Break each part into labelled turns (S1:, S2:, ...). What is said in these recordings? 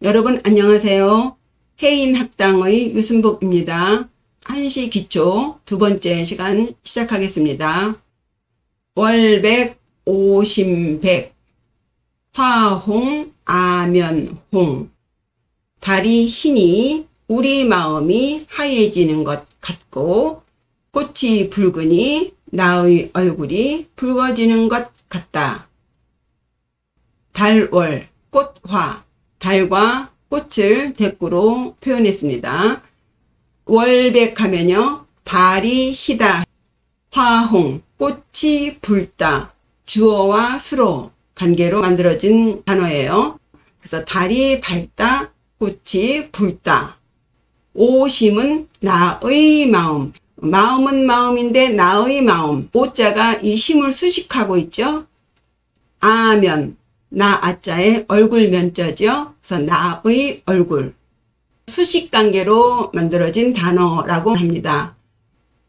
S1: 여러분 안녕하세요. 해인학당의 유순복입니다. 한시 기초 두 번째 시간 시작하겠습니다. 월백 오심백 화홍 아면홍 달이 희니 우리 마음이 하얘지는 것 같고 꽃이 붉으니 나의 얼굴이 붉어지는 것 같다. 달월 꽃화 달과 꽃을 대꾸로 표현했습니다. 월백하면요 달이 희다, 화홍 꽃이 붉다 주어와 수로 관계로 만들어진 단어예요. 그래서 달이 밝다, 꽃이 붉다. 오심은 나의 마음, 마음은 마음인데 나의 마음, 오자가 이 심을 수식하고 있죠. 아면 나 아자의 얼굴 면자죠. 그래서 나의 얼굴 수식관계로 만들어진 단어라고 합니다.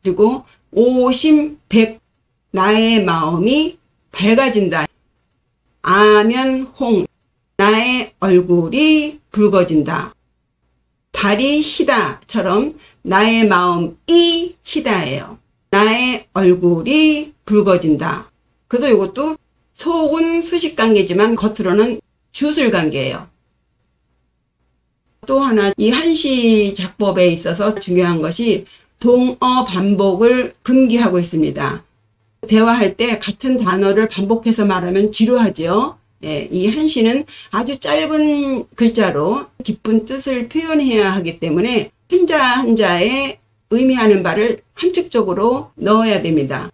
S1: 그리고 오심백 나의 마음이 밝아진다. 아면홍 나의 얼굴이 붉어진다. 달이 희다처럼 나의 마음이 희다예요. 나의 얼굴이 붉어진다. 그래서 이것도 속은 수식관계지만 겉으로는 주술관계예요. 또 하나 이 한시 작법에 있어서 중요한 것이 동어 반복을 금기하고 있습니다. 대화할 때 같은 단어를 반복해서 말하면 지루하죠. 이 한시는 아주 짧은 글자로 깊은 뜻을 표현해야 하기 때문에 한자 한자에 의미하는 바를 함축적으로 넣어야 됩니다.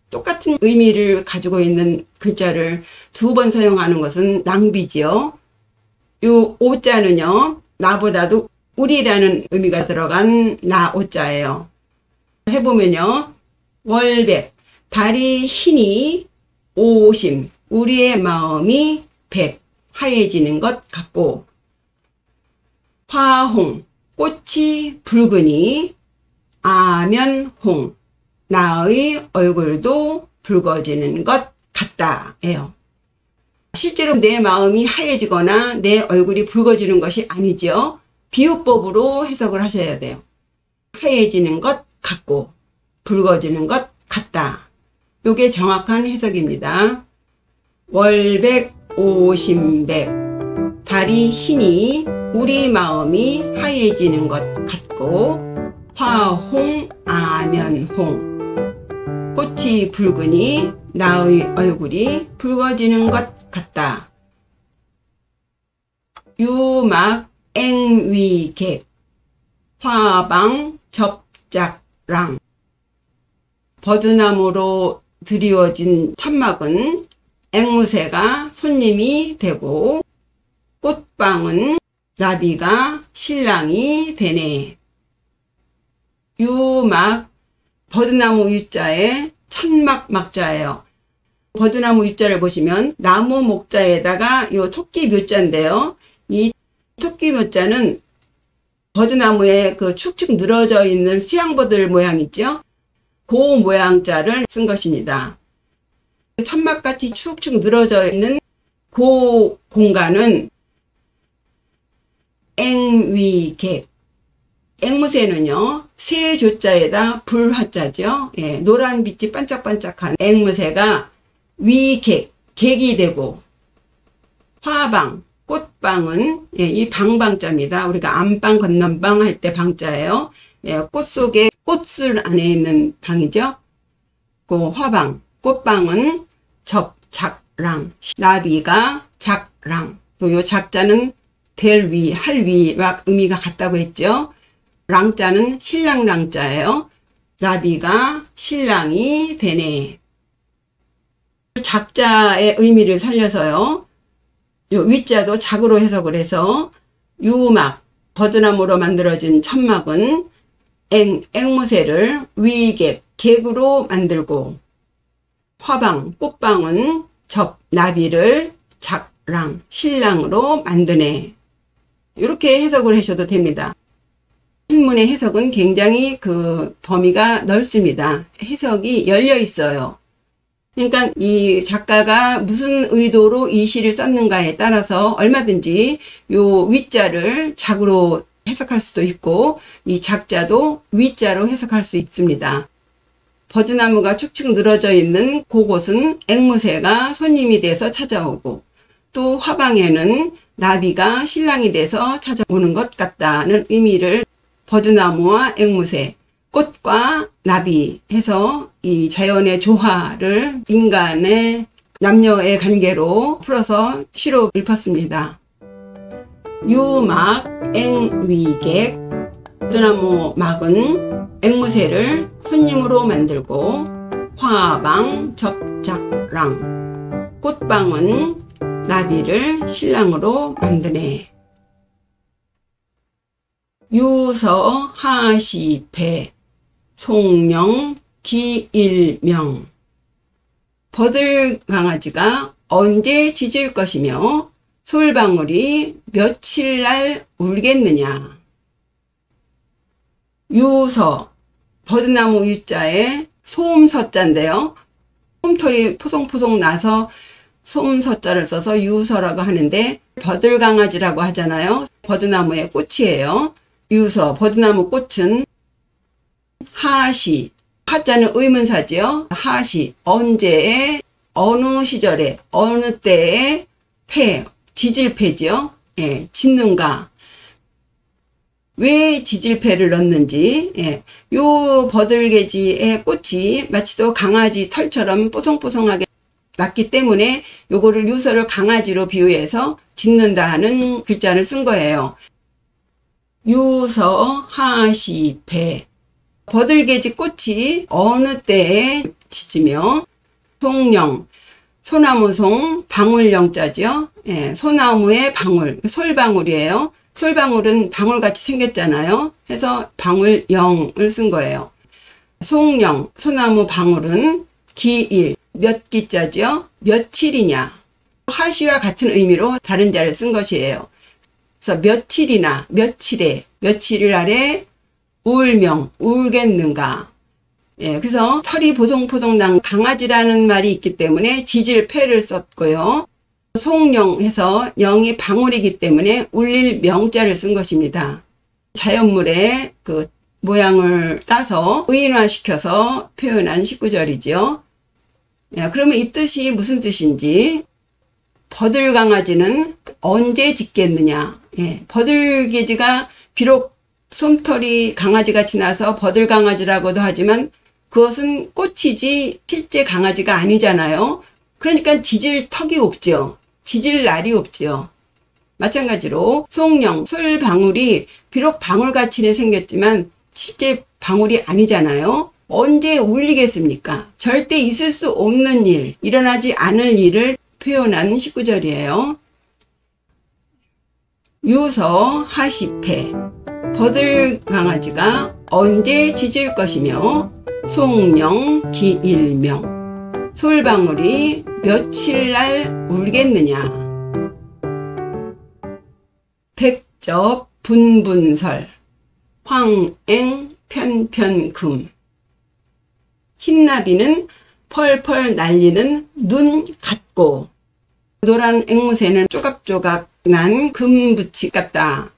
S1: 똑같은 의미를 가지고 있는 글자를 두 번 사용하는 것은 낭비지요. 요 오자는요 나보다도 우리라는 의미가 들어간 나 오자예요. 해보면요 월백 달이 희니 오심 우리의 마음이 백 하얘지는 것 같고 화홍 꽃이 붉으니 아면홍 나의 얼굴도 붉어지는 것 같다 예요. 실제로 내 마음이 하얘지거나 내 얼굴이 붉어지는 것이 아니죠. 비유법으로 해석을 하셔야 돼요. 하얘지는 것 같고 붉어지는 것 같다. 요게 정확한 해석입니다. 월백 오심백 달이 희니 우리 마음이 하얘지는 것 같고 화홍 아면홍 꽃이 붉으니 나의 얼굴이 붉어지는 것 같다. 유막 앵위객 화방 접작랑 버드나무로 드리워진 천막은 앵무새가 손님이 되고 꽃방은 나비가 신랑이 되네. 유막 버드나무 유자에 천막 막자예요. 버드나무 유자를 보시면 나무 목자에다가 요 토끼 묘자인데요. 이 토끼 묘자는 버드나무에 그 축축 늘어져 있는 수양버들 모양 있죠? 그 모양자를 쓴 것입니다. 천막같이 축축 늘어져 있는 그 공간은 앵위객 앵무새는요 새조자에다 불화자죠. 노란 빛이 반짝반짝한 앵무새가 위객 객이 되고 화방 꽃방은 이 방방자입니다. 우리가 안방 건넌방 할 때 방자예요. 꽃 속에 꽃술 안에 있는 방이죠. 그 화방 꽃방은 접작랑 나비가 작랑 그리고 요 작자는 될 위, 할 위와 의미가 같다고 했죠. 랑자는 신랑랑자예요. 나비가 신랑이 되네. 작자의 의미를 살려서요. 요 위자도 작으로 해석을 해서 유막, 버드나무로 만들어진 천막은 앵무새를 위객, 객으로 만들고 화방, 꽃방은 나비를 작랑, 신랑으로 만드네. 이렇게 해석을 하셔도 됩니다. 한문의 해석은 굉장히 그 범위가 넓습니다. 해석이 열려 있어요. 그러니까 이 작가가 무슨 의도로 이 시를 썼는가에 따라서 얼마든지 요 위자를 작으로 해석할 수도 있고 이 작자도 위자로 해석할 수 있습니다. 버드나무가 축축 늘어져 있는 그곳은 앵무새가 손님이 돼서 찾아오고 또 화방에는 나비가 신랑이 돼서 찾아오는 것 같다는 의미를 버드나무와 앵무새, 꽃과 나비 해서 이 자연의 조화를 인간의 남녀의 관계로 풀어서 시로 읊었습니다. 유막 앵위객, 버드나무 막은 앵무새를 손님으로 만들고 화방 접작랑, 꽃방은 나비를 신랑으로 만드네. 유서 하시패 송명 기일명. 버들강아지가 언제 짖을 것이며 솔방울이 며칠 날 울겠느냐. 유서, 버드나무 유자에 소음서자인데요. 솜털이 포송포송 나서 소음서자를 써서 유서라고 하는데 버들강아지라고 하잖아요. 버드나무의 꽃이에요. 유서, 버드나무 꽃은 하시, 하자는 의문사지요. 하시, 언제에, 어느 시절에, 어느 때에, 폐, 지질폐지요. 예, 짖는가. 왜 지질폐를 넣는지, 예, 요 버들개지의 꽃이 마치도 강아지 털처럼 뽀송뽀송하게 났기 때문에 요거를 유서를 강아지로 비유해서 짖는다 하는 글자를 쓴 거예요. 유서 하시패. 버들개지 꽃이 어느 때에 짖으며 송령, 소나무송 방울영자죠. 예, 소나무의 방울, 솔방울이에요. 솔방울은 방울같이 생겼잖아요. 해서 방울영을 쓴 거예요. 송령, 소나무 방울은 기일, 몇 기자죠? 며칠이냐. 하시와 같은 의미로 다른 자를 쓴 것이에요. 그래서 며칠이나, 며칠에, 며칠 아래 울명, 울겠는가. 예, 그래서 털이 보송보송 난 강아지라는 말이 있기 때문에 지질패를 썼고요. 송령해서 영이 방울이기 때문에 울릴 명자를 쓴 것입니다. 자연물의 그 모양을 따서 의인화시켜서 표현한 19절이죠. 예, 그러면 이 뜻이 무슨 뜻인지, 버들강아지는 언제 짖겠느냐. 예, 버들개지가 비록 솜털이 강아지같이 나서 버들강아지라고도 하지만 그것은 꽃이지 실제 강아지가 아니잖아요. 그러니까 짖을 턱이 없죠. 짖을 날이 없죠. 마찬가지로 송령, 솔방울이 비록 방울같이는 생겼지만 실제 방울이 아니잖아요. 언제 울리겠습니까? 절대 있을 수 없는 일, 일어나지 않을 일을 표현한 19절이에요. 유서 하시패. 버들강아지가 언제 짖을 것이며 송령 기일명. 솔방울이 며칠 날 울겠느냐. 백접 분분설. 황앵 편편금. 흰나비는 펄펄 날리는 눈 같고 노란 앵무새는 조각조각 난 금붙이 같다.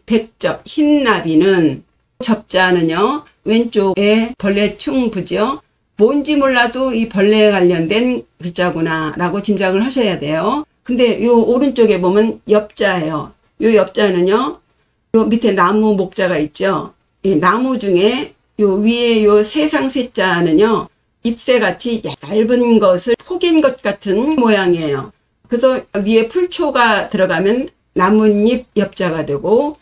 S1: 백접, 흰나비는 접자는요 왼쪽에 벌레충 부죠. 뭔지 몰라도 이 벌레에 관련된 글자구나 라고 짐작을 하셔야 돼요. 근데 요 오른쪽에 보면 엽자예요. 요 엽자는요 요 밑에 나무 목자가 있죠. 이 나무 중에 요 위에 요 세상세자는요 잎새같이 얇은 것을 포긴 것 같은 모양이에요. 그래서 위에 풀초가 들어가면 나뭇잎 엽자가 되고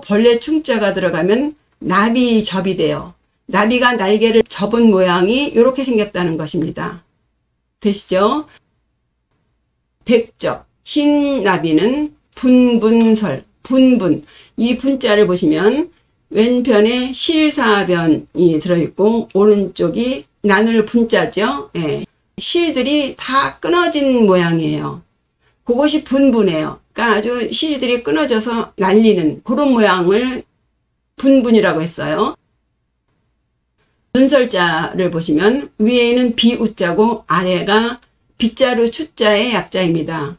S1: 벌레 충자가 들어가면 나비접이 돼요. 나비가 날개를 접은 모양이 이렇게 생겼다는 것입니다. 되시죠? 백접, 흰 나비는 분분설, 분분. 이 분자를 보시면 왼편에 실사변이 들어있고 오른쪽이 나눌 분자죠. 예. 실들이 다 끊어진 모양이에요. 그것이 분분해요. 그러니까 아주 실들이 끊어져서 날리는 그런 모양을 분분이라고 했어요. 눈설자를 보시면 위에는 비우자고 아래가 빗자루 추자의 약자입니다.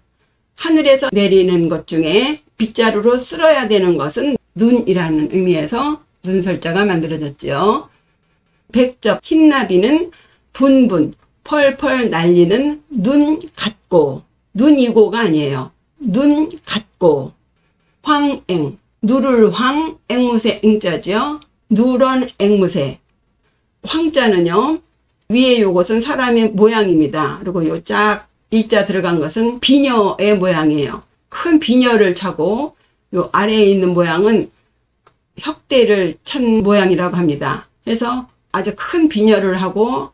S1: 하늘에서 내리는 것 중에 빗자루로 쓸어야 되는 것은 눈이라는 의미에서 눈설자가 만들어졌죠. 백접 흰나비는 분분 펄펄 날리는 눈 같고, 눈이고가 아니에요. 눈 같고. 황앵 누를 황 앵무새 앵자죠. 누런 앵무새. 황자는요 위에 요것은 사람의 모양입니다. 그리고 요 짝 일자 들어간 것은 비녀의 모양이에요. 큰 비녀를 차고 요 아래에 있는 모양은 혁대를 찬 모양이라고 합니다. 그래서 아주 큰 비녀를 하고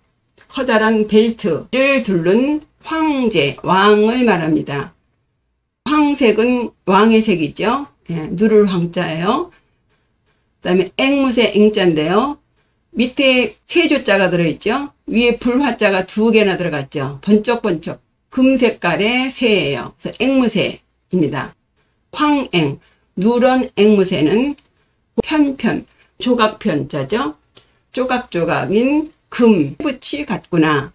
S1: 커다란 벨트를 두른 황제, 왕을 말합니다. 황색은 왕의 색이죠. 예, 누를 황자예요. 그 다음에 앵무새 앵자인데요. 밑에 세조자가 들어있죠. 위에 불화자가 2개나 들어갔죠. 번쩍번쩍 금색깔의 새예요. 그래서 앵무새입니다. 황앵, 누런 앵무새는 편편, 조각편자죠. 조각조각인 금붙이 같구나.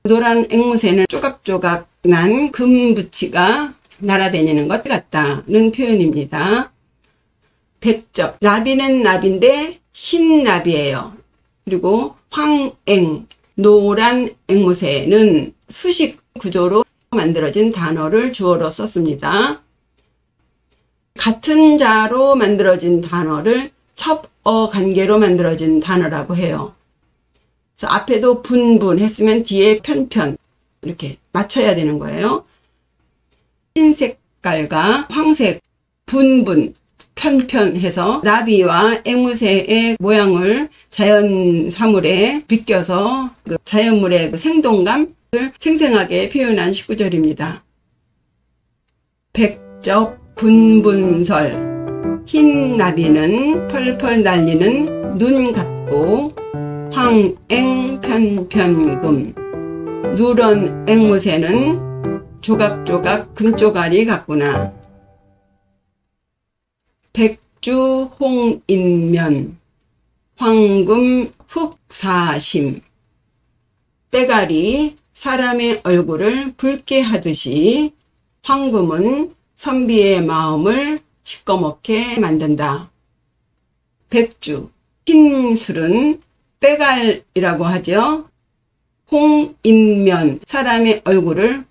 S1: 노란 앵무새는 조각조각 난 금붙이가 날아다니는 것 같다는 표현입니다. 백접, 나비는 나비인데 흰 나비예요. 그리고 황앵, 노란 앵무새는 수식 구조로 만들어진 단어를 주어로 썼습니다. 같은 자로 만들어진 단어를 첩어 관계로 만들어진 단어라고 해요. 그래서 앞에도 분분 했으면 뒤에 편편 이렇게 맞춰야 되는 거예요. 흰 색깔과 황색 분분 편편해서 나비와 앵무새의 모양을 자연 사물에 비껴서 그 자연물의 그 생동감을 생생하게 표현한 19절입니다. 백적 분분설 흰 나비는 펄펄 날리는 눈 같고 황앵 편편금 누런 앵무새는 조각조각 금조각이 같구나. 백주 홍인면 황금 흑사심 빼갈이 사람의 얼굴을 붉게 하듯이 황금은 선비의 마음을 시꺼멓게 만든다. 백주 흰술은 빼갈이라고 하죠. 홍인면 사람의 얼굴을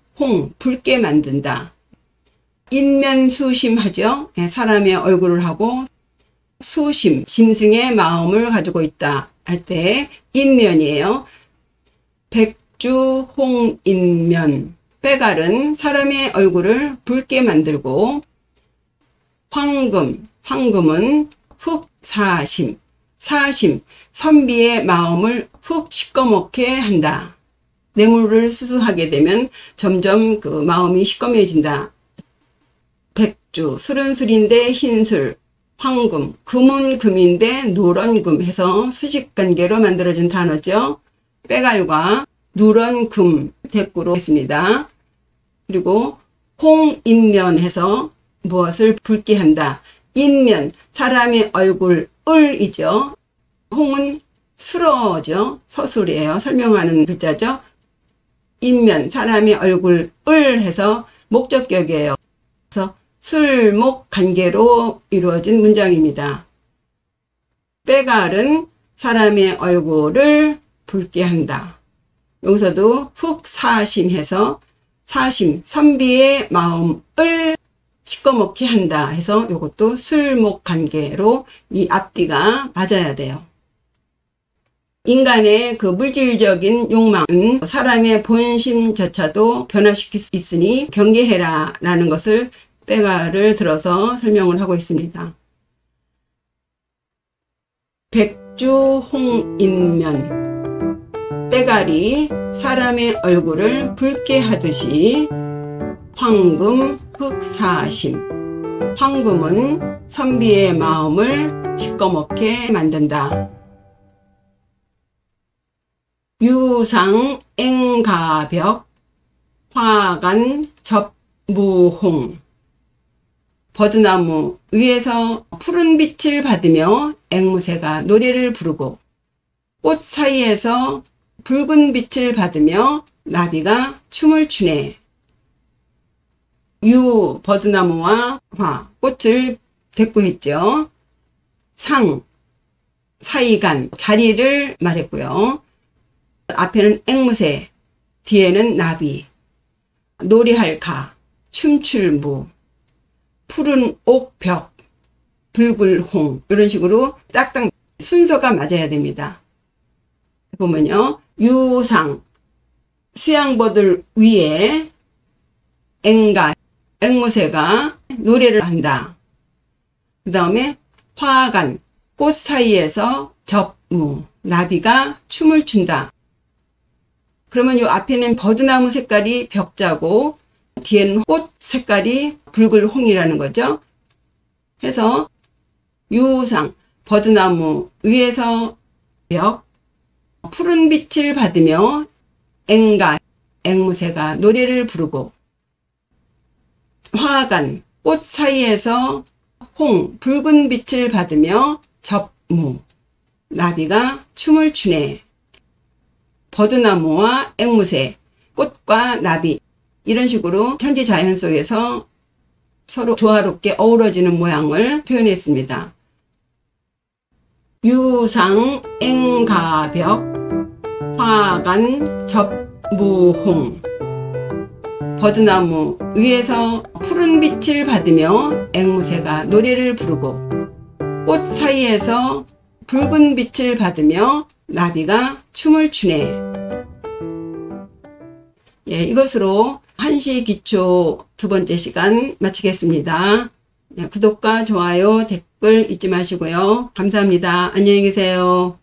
S1: 붉게 만든다. 인면수심하죠. 사람의 얼굴을 하고 수심, 짐승의 마음을 가지고 있다 할 때 인면이에요. 백주 홍인면 빼갈은 사람의 얼굴을 붉게 만들고 황금은 흑사심, 사심, 선비의 마음을 흑 시꺼멓게 한다. 뇌물을 수수하게 되면 점점 그 마음이 시꺼매진다. 백주, 술은 술인데 흰술, 황금, 금은 금인데 노란금 해서 수식관계로 만들어진 단어죠. 빼갈과 누런금 대꾸로 했습니다. 그리고 홍인면 해서 무엇을 붉게 한다. 인면, 사람의 얼굴, 을이죠. 홍은 수러죠. 서술이에요. 설명하는 글자죠. 인면, 사람의 얼굴, 을 해서 목적격이에요. 그래서 술목 관계로 이루어진 문장입니다. 빼갈은 사람의 얼굴을 붉게 한다. 여기서도 흑사심해서 사심, 선비의 마음을 시꺼멓게 한다 해서 이것도 술목 관계로 이 앞뒤가 맞아야 돼요. 인간의 그 물질적인 욕망은 사람의 본심조차도 변화시킬 수 있으니 경계해라 라는 것을 빼갈을 들어서 설명을 하고 있습니다. 백주홍인면 빼갈이 사람의 얼굴을 붉게 하듯이 황금 흑사심 황금은 선비의 마음을 시꺼멓게 만든다. 유상 앵가벽 화간 접무홍 버드나무 위에서 푸른 빛을 받으며 앵무새가 노래를 부르고 꽃 사이에서 붉은 빛을 받으며 나비가 춤을 추네. 유, 버드나무와 화, 꽃을 대꾸했죠. 상, 사이간, 자리를 말했고요. 앞에는 앵무새, 뒤에는 나비, 놀이할 가, 춤출 무, 푸른 옥벽, 불굴홍, 이런 식으로 딱딱 순서가 맞아야 됩니다. 보면요. 유상, 수양버들 위에 앵가, 앵무새가 노래를 한다. 그 다음에 화간, 꽃 사이에서 접무, 나비가 춤을 춘다. 그러면 요 앞에는 버드나무 색깔이 벽자고 뒤에는 꽃 색깔이 붉을홍이라는 거죠. 해서 유상, 버드나무 위에서 벽, 푸른 빛을 받으며 앵가, 앵무새가 노래를 부르고, 화간, 꽃 사이에서 홍, 붉은 빛을 받으며 접무, 나비가 춤을 추네. 버드나무와 앵무새, 꽃과 나비, 이런 식으로 천지자연 속에서 서로 조화롭게 어우러지는 모양을 표현했습니다. 유상, 앵가벽, 화간, 접무홍, 버드나무 위에서 푸른 빛을 받으며 앵무새가 노래를 부르고, 꽃 사이에서 붉은 빛을 받으며 나비가 춤을 추네. 예, 이것으로 한시기초 두 번째 시간 마치겠습니다. 예, 구독과 좋아요, 댓글 잊지 마시고요. 감사합니다. 안녕히 계세요.